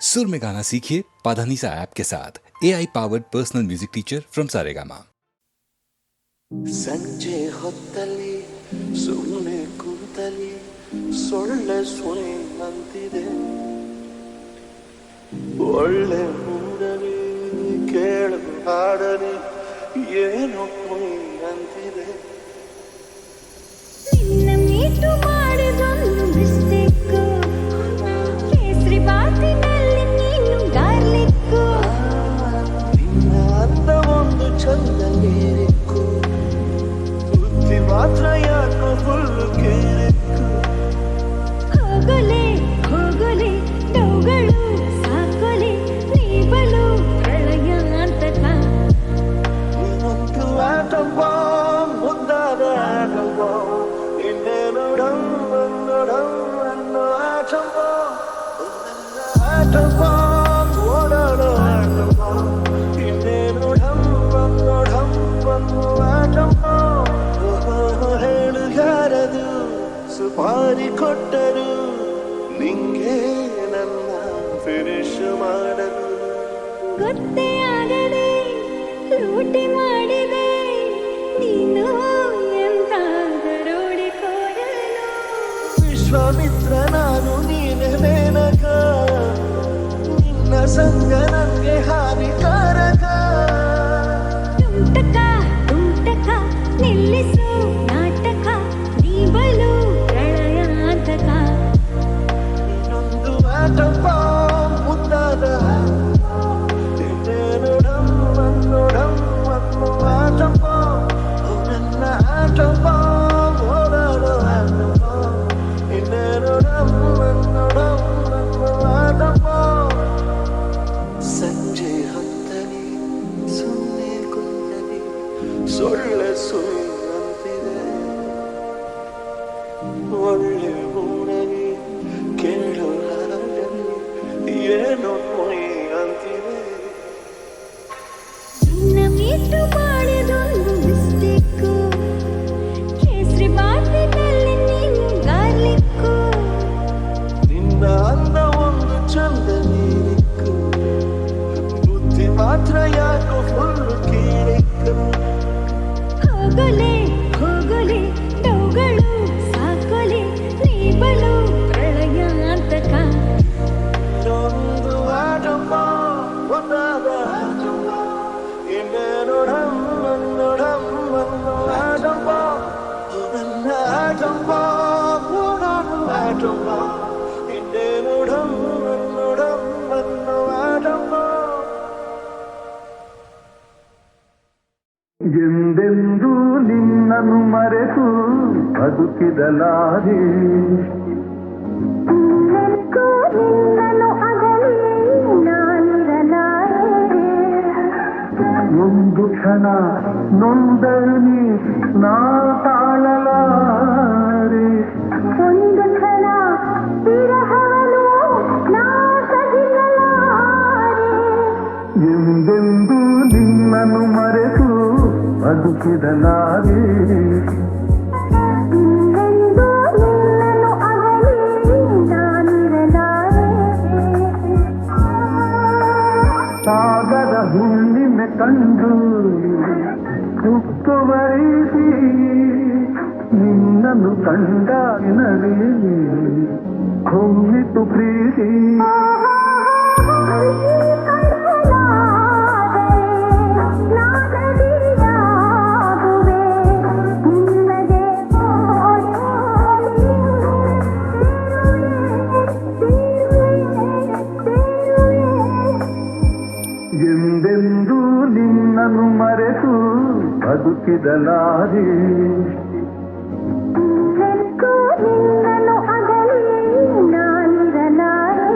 सुर में गाना सीखिए पाधानीसा ऐप के साथ AI powered personal music teacher from Saregama. ಸಂಜೆ ಹೊತ್ತಲ್ಲಿ ಸುಮ್ಮನೆ ಕೂತಲ್ಲಿ ಸೊಳ್ಳೆ ಸುಳಿ ಅಂತಿದೆ, ಒಳ್ಳೆ ಮೂಡಲಿ ಕೇಳು ಹಾಡಲಿ ಏನೋ ಕುಣಿ ಅಂತಿದೆ. ಮೀಟು ಮಾಡಿದೊಂದು ಮಿಸ್ಟೇಕು, ಕೇಸರಿ ಬಾತಿನಲ್ಲಿ ನೀನು ಗಾರ್ಲಿಕ್ಕು, ನಿನ್ನ ಅಂದ ಒಂದು ಚಂದ ನೀರಿಕ್ಕು, ಬುದ್ಧಿ ಮಾತ್ರ ಯಾಕೋ ಫುಲ್ಲು ಕೇರಿಕ್ಕು. ಹೋಗಲೆ ಹೋಗಲೆ ಡೌಗಳು ಸಾಕೊಲೆ ನೀಬಲು ಪ್ರಳಯ ಅಂತಕ. ನೀನೊಂದು ಆಟವ ಮುದ್ದಾದ ಆಟವ, ಇನ್ನೇನು ಡಮ್ಮನ್ನೋ ಆಟವ, ಆಟವ ಓಡಾಡೋ ಆಟವ, ಇನ್ನೇನು ಡಮ್ಮನ್ನೋ ಆಟವ. ಹೇಳು ಯಾರದು ಸುಪಾರಿ ಕೊಟ್ಟರು ನಿಂಗೆ ನನ್ನ ಫಿನಿಶ್ ಮಾಡಲು. ಗೊತ್ತೇ ಆಗದೆ ಲೂಟಿ ಮಾಡಿದೆ ನೀನು ಎಂತ ದರೋಡೆಕೋರನು. ವಿಶ್ವಾಮಿತ್ರ ನಾನು ನೀನೆ ಮೇನಕ, ನಿನ್ನ ಸಂಗ ನನಗೆ ಹಾನಿಕಾರಕ. ತುಂಟಕ ತುಂಟಕ ನಿಲ್ಲಿಸು ನಾಟಕ, ನೀ ಬಲು ಪ್ರಳಯಾಂತಕ. ಇನ್ನೊಂದು ಆಟಪ್ಪ ಮುದ್ದಾದ ಇನ್ನೇನು ಡಮ್ಮನ್ನು ಆಟಪ್ಪ, ನನ್ನ ಆಟಪ್ಪ ಓಡಾಡೋ ಆಟಪ್ಪ, ಇನ್ನೇನು ಡಮ್ಮನ್ನು ಆಟಪ್ಪ. ಸಂಜೆ ಹೊತ್ತಲಿ ಸುಮ್ಮನೆ ಕುಂತಲಿ ಸೊಳ್ಳೆ ಸುಳಿ ಅಂತಿದೆ, ಒಳ್ಳೆ ಮೂಡಲಿ ಕೇಳು ಹಾಡಲಿ ಏನೋ ಕುಣಿ ಅಂತಿದೆ. ನಿನ್ನ ಮೀಟು ಮಾಡಿದೊಂದು ಮಿಸ್ಟೇಕು, ಕೇಸರಿ ಬಾತಿನಲ್ಲಿ ನೀನು ಗಾರ್ಲಿಕ್ಕು, ನಿನ್ನ ಅಂದ ಒಂದು ಚಂದ ನೀರಿಕ್ಕು, ಬುದ್ಧಿ ಮಾತ್ರ ಯಾಕೋ ಫುಲ್ಲು ಕೀರಿಕ್ಕು. ಹೋಗಲೆ ಹೋಗಲೆ ಡೌಗಳು ಸಾಕೊಲೆ ನೀಬಲು ಪ್ರಳಯಾಂತಕ. ಇನ್ನೊಂದು ಆಟಪ್ಪ ಒಂದಾದ ಆಟಪ್ಪ, ಇನ್ನೇನು ಡಮ್ಮನ್ನು ಆಟಪ್ಪ, ನನ್ನ ಆಟಪ್ಪ ಓಡಾಡು ಆಟಪ್ಪ, ಇನ್ನೇನು ಡಮ್ಮನ್ನು ಆಟಪ್ಪ. ಎಂದೆಂದೂ ನಿನ್ನನ್ನು ಮರೆತು ಬದುಕಿದಲಾರೆ, ನಿನ್ನನ್ನು ಅಗಲಿ ನಾನಿರಲಾರೆ. ಒಂದು ಕ್ಷಣ ನೊಂದನಿ ನಾ ತಾಳಲಾರೆ, ಒಂದು ಕ್ಷಣ ವಿರಹವನು ನಾ ಸಹಿಸಲಾರೆ. ಎಂದೆಂದೂ ನಿನ್ನನ್ನು ಮರೆತು ಬದುಕಿದಲಾರೆ. ಇನ್ನೆಂದೂ ನಿನ್ನನ್ನು ಅಗಲಿ ನಾನಿರಲಾರೆ. ಸಾಗರ ಹುಣ್ಣಿಮೆ ಕಂಡು ಸುತ್ತುವರಿಸಿ ನಿನ್ನನ್ನು ಕಂಡಾಗಿನವೇ ಹೊಮ್ಮಿತು ಪ್ರೀತಿ. ಎಂದೆಂದೂ ನಿನ್ನನ್ನು ಮರೆತು ಬದುಕಿದಲಾರೆ. ನಿನ್ನನ್ನು ಅಗಲಿ ನಾನಿರಲಾರೆ.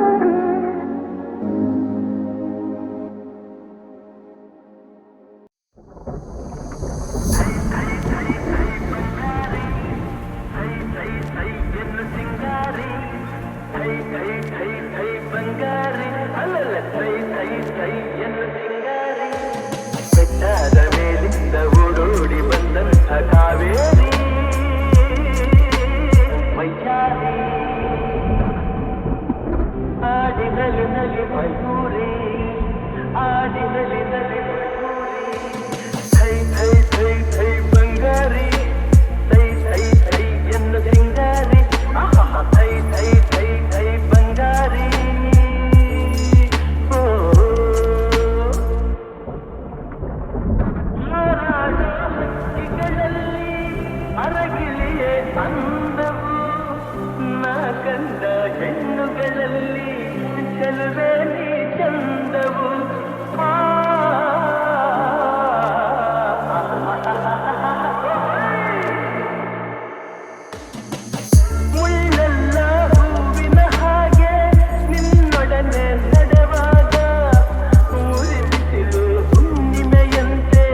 ಬೆಟ್ಟದ ಮೇಲಿಂದ ಓಡೋಡಿ ಬಂದಂಥ ಕಾವೇರಿ ಚೆಲುವೆ ನೀ ಚಂದವು ಮುಳ್ಳೆಲ್ಲ ಹೂವಿನ ಹಾಗೆ ನಿನ್ನೊಡನೆ ನಡೆವಾಗ ಊರಿಸಿಲು ಹುಣ್ಣಿಮೆಯಂತೆ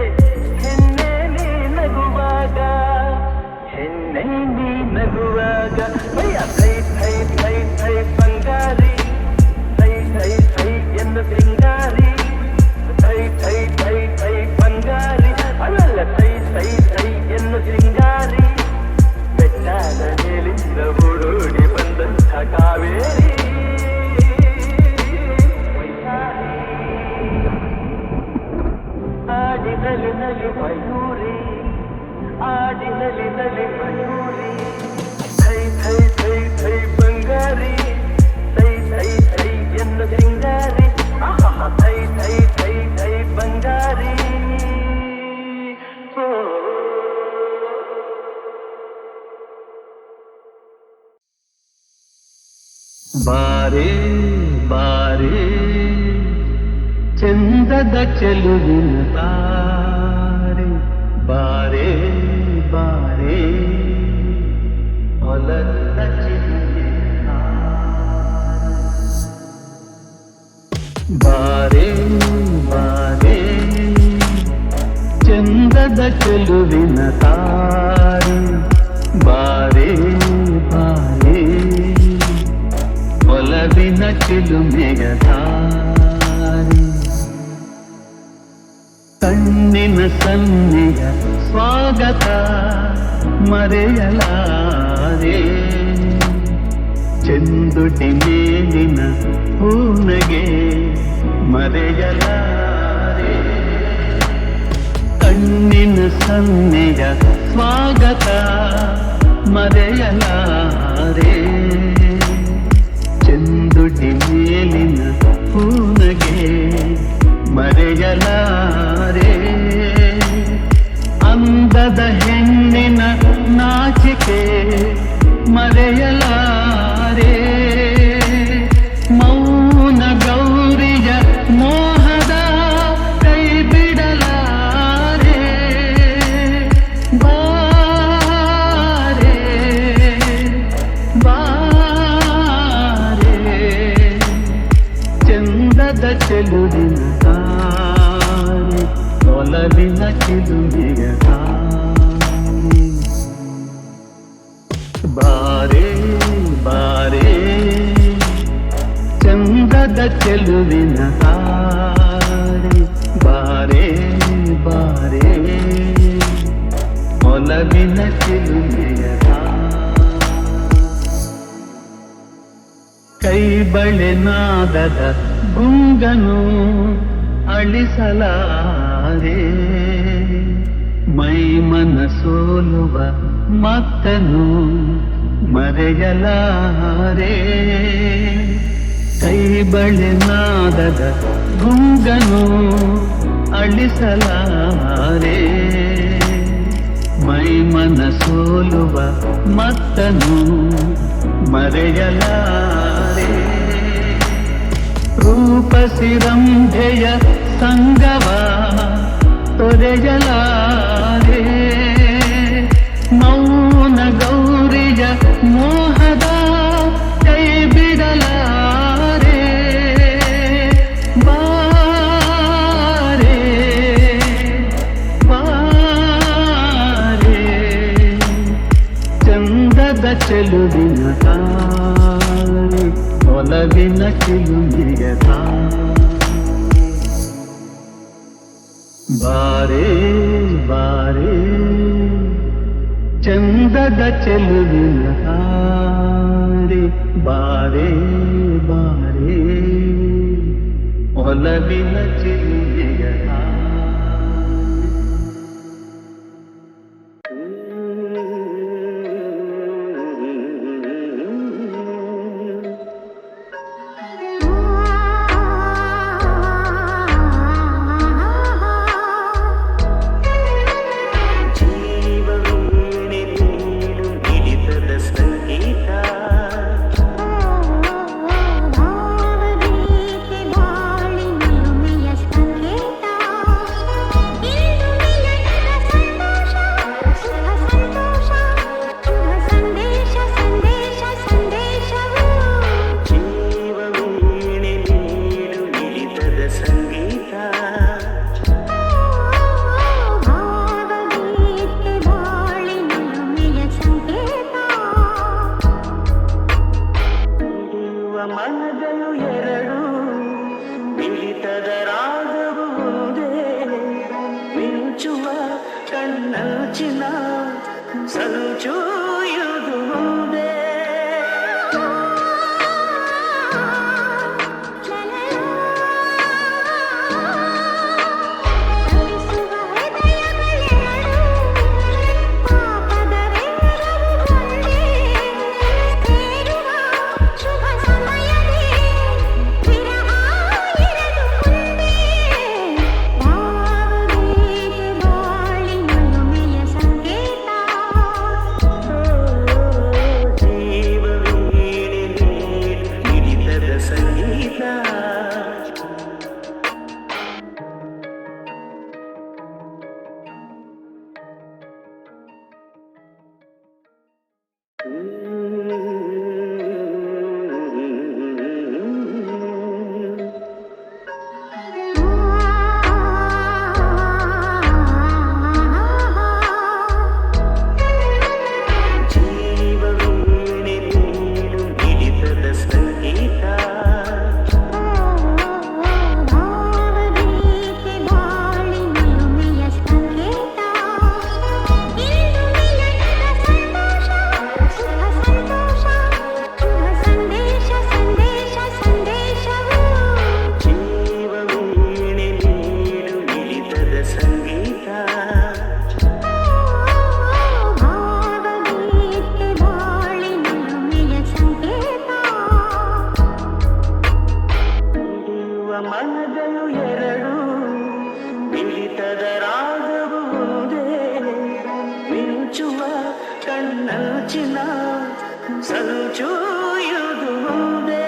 ಹೆಣ್ಣೆ ನೀ ನಗುವಾಗ ಹೆಣ್ಣೆ ನೀ ನಗುವಾಗ ಥೈ ಥೈ ಥೈ ಥೈ ಬಂಗಾರಿ ಥೈ ಥೈ ಥೈ ಎಂದು ಸಿಂಗಾರಿ ಥೈ ಥೈ ಥೈ ಥೈ ಬಂಗಾರಿ ಅಲ್ಲ ಥೈ ಥೈ ಥೈ ಎಂದು ಸಿಂಗಾರಿ ಬೆಟ್ಟಾದ ಮೇಲಿಂದ ಓಡೋಡಿ ಬಂದಂಥ ಕಾವೇರಿ ಆಡಿನಲಿ ನಲಿ ಮಯೂರಿ ಆಡಿನಲಿ ನಲಿ ಮಯೂರಿ ಥೈ ಥೈ ಥೈ ಥೈ ಬಂಗಾರಿ ಥೈ ಥೈ ಥೈ ಎಂದು ಸಿಂಗಾರಿ ಥೈ ಥೈ ಥೈ ಥೈ ಬಂಗಾರಿ ಬಾರೆ ಬಾರೆ ಚಂದದ ಚೆಲುವಿನ ತಾರೆ ಬಾರೆ ಬಾರೆ ಹೊಲದ ಚಿನ್ನ ಬಾರೆ ಬಾರೆ ಚಂದದ ಚೆಲುವಿನ ತಾರೆ ಬಾರೆ ಬಾರೆ ಒಲವಿನ ಚಿಲುಮೆಯ ದಾರಿ ಕಣ್ಣಿನ ಸನ್ನೆಯ ಸ್ವಾಗತ ಮರೆಯಲಾರೆ ಚೆಂದುಟಿ ಮೇಲಿನ ಹೂನಗೆ ಮರೆಯಲಾರೆ ಕಣ್ಣಿನ ಸನ್ನೆಯ ಸ್ವಾಗತ ಮರೆಯಲಾರೆ ಚೆಂದುಟಿ ಮೇಲಿನ ಹೂನಗೆ ಮರೆಯಲಾರೆ ಅಂದದ ಹೆಣ್ಣಿನ ನಾಚಿಕೆ ಮರೆಯಲಾರೆ ಮೌನ ಗೌರಿಯ ಮೋಹದ ಕೈ ಬಿಡಲಾರೆ ಬಾರೆ ಬಾರೆ ಚಂದದ ಚೆಲುವಿನ ತಾರೆ ಒಲವಿನ ಚಿಲುಮೆಯ ತಾರೆ ಬಾರೆ ಬಾರೆ ಚಂದದ ಚೆಲುವಿನ ತಾರೆ ಬಾರೆ ಬಾರೆ ಒಲವಿನ ಚಿಲುಮೆಯ ಕೈ ಬಳೆ ನಾದದ ಗುಂಗನು ಅಳಿಸಲಾರೆ ಮೈ ಮನ ಸೋಲುವ ಮತ್ತನು ಮರೆಯಲಾರೆ ಕೈ ಬಳೆ ನಾದದ ಗುಂಗನು ಅಳಿಸಲಾರೆ ಮೈ ಮನ ಸೋಲುವ ಮತ್ತನು ಮರೆಯಲಾರೆ ರೂಪಸಿರಂಭೆಯ ಸಂಗವ ತೊರೆಯಲಾರೆ ಮೌನ ಗೌರಿಯ ಮೋಹದ ಕೈ ಬಿಡಲಾರೆ ಬಾರೆ ಬಾರೆ ಚಂದದ ಚೆಲುವಿನ ತಾರೆ ಒಲವಿನ ಚಿಲುಮೆಯ ಬಾರೆ ಬಾರೆ ಚಂದದ ಚೆಲುವಿನ ತಾರೆ ಬಾರೆ ಬಾರೆ ಒಲವಿನ ಚಿಲುಮೆಯ ಸಂಗೀತ ಸಂಚೂಯುವುದು ಮುಂದೆ ಮನಗಳು ಎರಡು ಮಿಳಿತದ ರಾಗವು ಒಂದೇ ಮಿಂಚುವ ಕಣ್ಣಂಚಿನ ಸಂಚೂಯುವುದು ಮುಂದೆ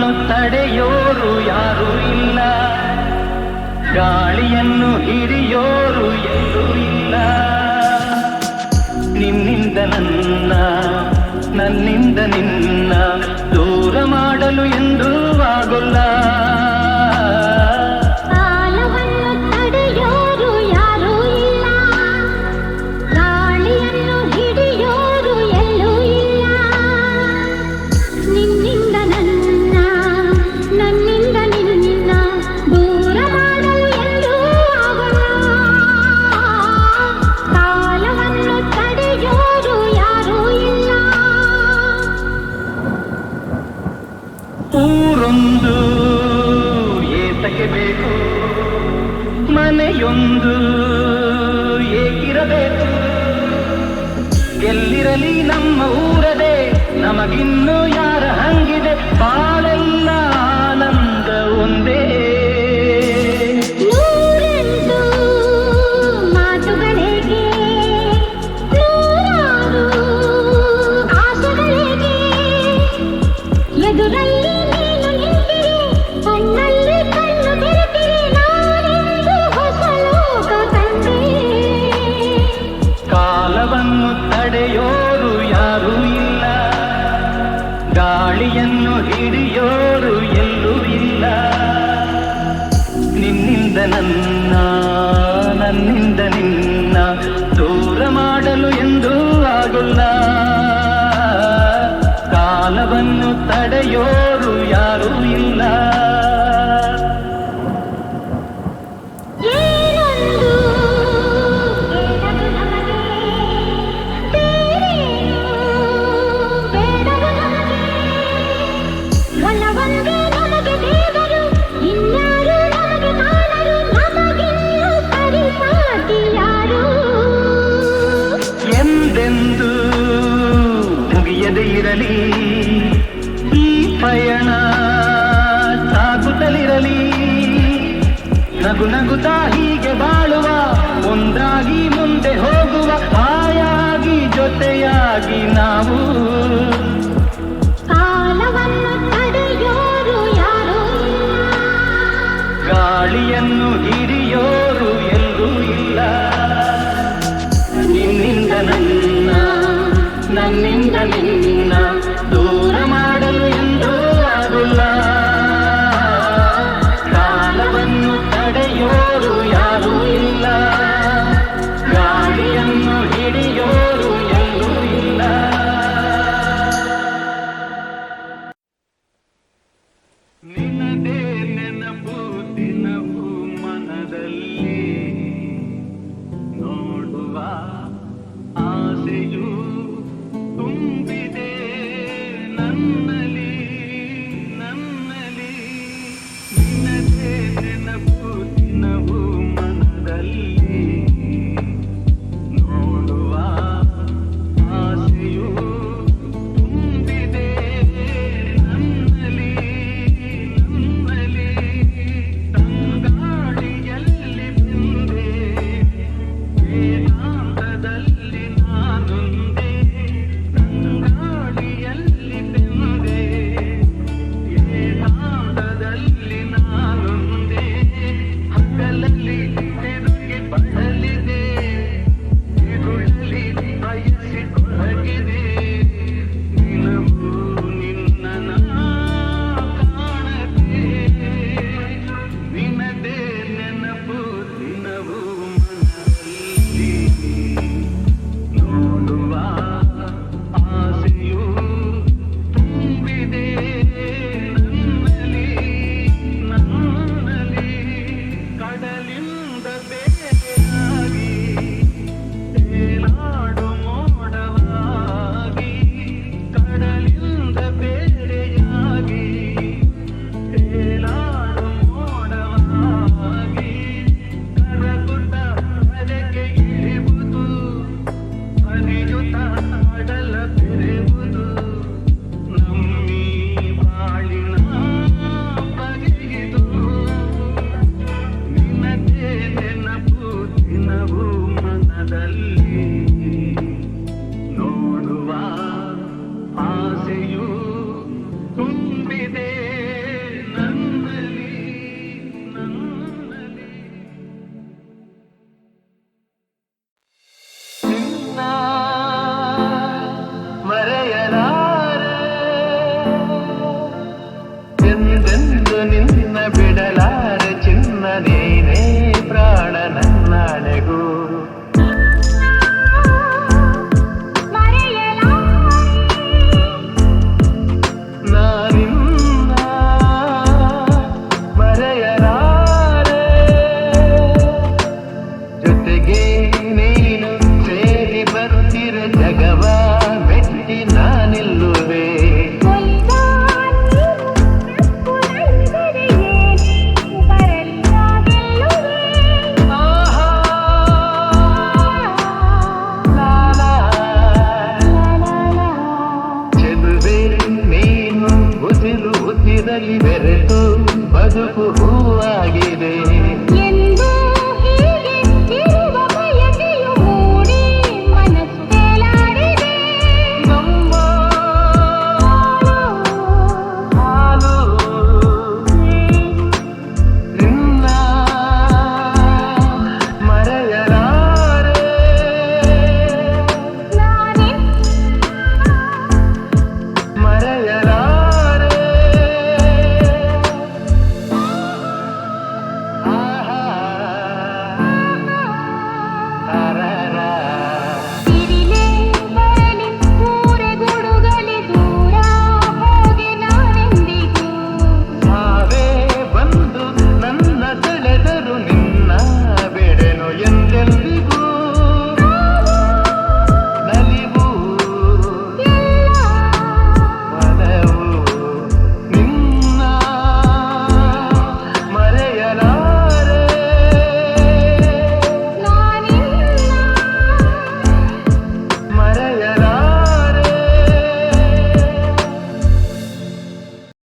ಕಾಲವನ್ನು ತಡೆಯೋರು ಯಾರೂ ಇಲ್ಲ, ಗಾಳಿಯನ್ನು ಹಿಡಿಯೋರು ಎಲ್ಲೂ ಇಲ್ಲ. ನಿನ್ನಿಂದ ನನ್ನ, ನನ್ನಿಂದ ನಿನ್ನ ದೂರ ಮಾಡಲು ಎಂದೂ ಆಗೋಲ್ಲ. ಕಾಲವನ್ನು ತಡೆಯೋರು ಯಾರೂ ಇಲ್ಲ, ಗಾಳಿಯನ್ನು ಹಿಡಿಯೋರು ಎಲ್ಲೂ ಇಲ್ಲ. ನಿನ್ನಿಂದ ನನ್ನ, ನನ್ನಿಂದ ನಿನ್ನ ದೂರ ಮಾಡಲು ಎಂದೂ ಆಗೋಲ್ಲ. ಕಾಲವನ್ನು ತಡೆಯೋರು ಯಾರೂ ಇಲ್ಲ. ಊರೊಂದು ಏತಕ್ಕೆ ಬೇಕು, ಮನೆಯೊಂದು ಏಕಿರಬೇಕು. ಎಲ್ಲಿರಲಿ ನಮ್ಮ ಊರದೇ, ನಮಗಿನ್ನು ಯಾರ ಹಂಗಿದೆ, ಬಾಳೆಲ್ಲ ಆನಂದ ಒಂದೇ. ನೂರೆಂಟು ಮಾತುಗಳಿಗೆ, ನೂರಾರು ಆಸೆಗಳಿಗೆ, ಎದುರಲ್ಲಿ ನೀನು ನಿಂತಿರಿ, ಕಣ್ಣಲ್ಲಿ ಕಣ್ಣು ಬೆರೆತಿರಿ, ನಾನೆಂದು ಹೊಸ ಲೋಕ ಕಂಡೆ. ಕಾಲವನ್ನು ತಡೆಯೋರು ಯಾರೂ ಇಲ್ಲ, ಗಾಳಿಯನ್ನು ಹಿಡಿಯೋರು ಎಲ್ಲೂ ಇಲ್ಲ. ನಿನ್ನಿಂದ ನನ್ನ, ನನ್ನಿಂದ ನಿನ್ನ ದೂರ ಮಾಡಲು ಎಂದೂ ಆಗೋಲ್ಲ. ಕಾಲವನ್ನು ತಡೆಯೋರು ಯಾರೂ ಇಲ್ಲ. ಏನೊಂದು ಬೇಡದು ನಮಗೆ, ಬೇರೇನು ಬೇಡದು ನಮಗೆ. ಒಲವೊಂದೇ ನಮಗೆ ದೇವರು, ಇನ್ಯಾರು ನಮಗೆ ಕಾಣರು, ನಮಗಿನ್ನು ಸರಿಸಾಟಿ ಯಾರು. ಎಂದೆಂದು ಮುಗಿಯದೇ ಇರಲಿ ಈ ಪಯಣ, ಸಾಗುತ್ತಲಿರಲಿ. ನಗು ನಗುತ್ತಾ ಹೀಗೆ ಬಾಳುವ, ಒಂದಾಗಿ ಮುಂದೆ ಹೋಗುವ, ಹಾಯಾಗಿ ಜೊತೆಯಾಗಿ ನಾವು. ಕಾಲವನ್ನು ತಡೆಯೋರು ಯಾರೂ ಇಲ್ಲ, ಗಾಳಿಯನ್ನು ಹಿಡಿಯೋರು ಎಲ್ಲೂ ಇಲ್ಲ. ನಿನ್ನಿಂದ ನನ್ನ, ನನ್ನಿಂದ ನಿನ್ನ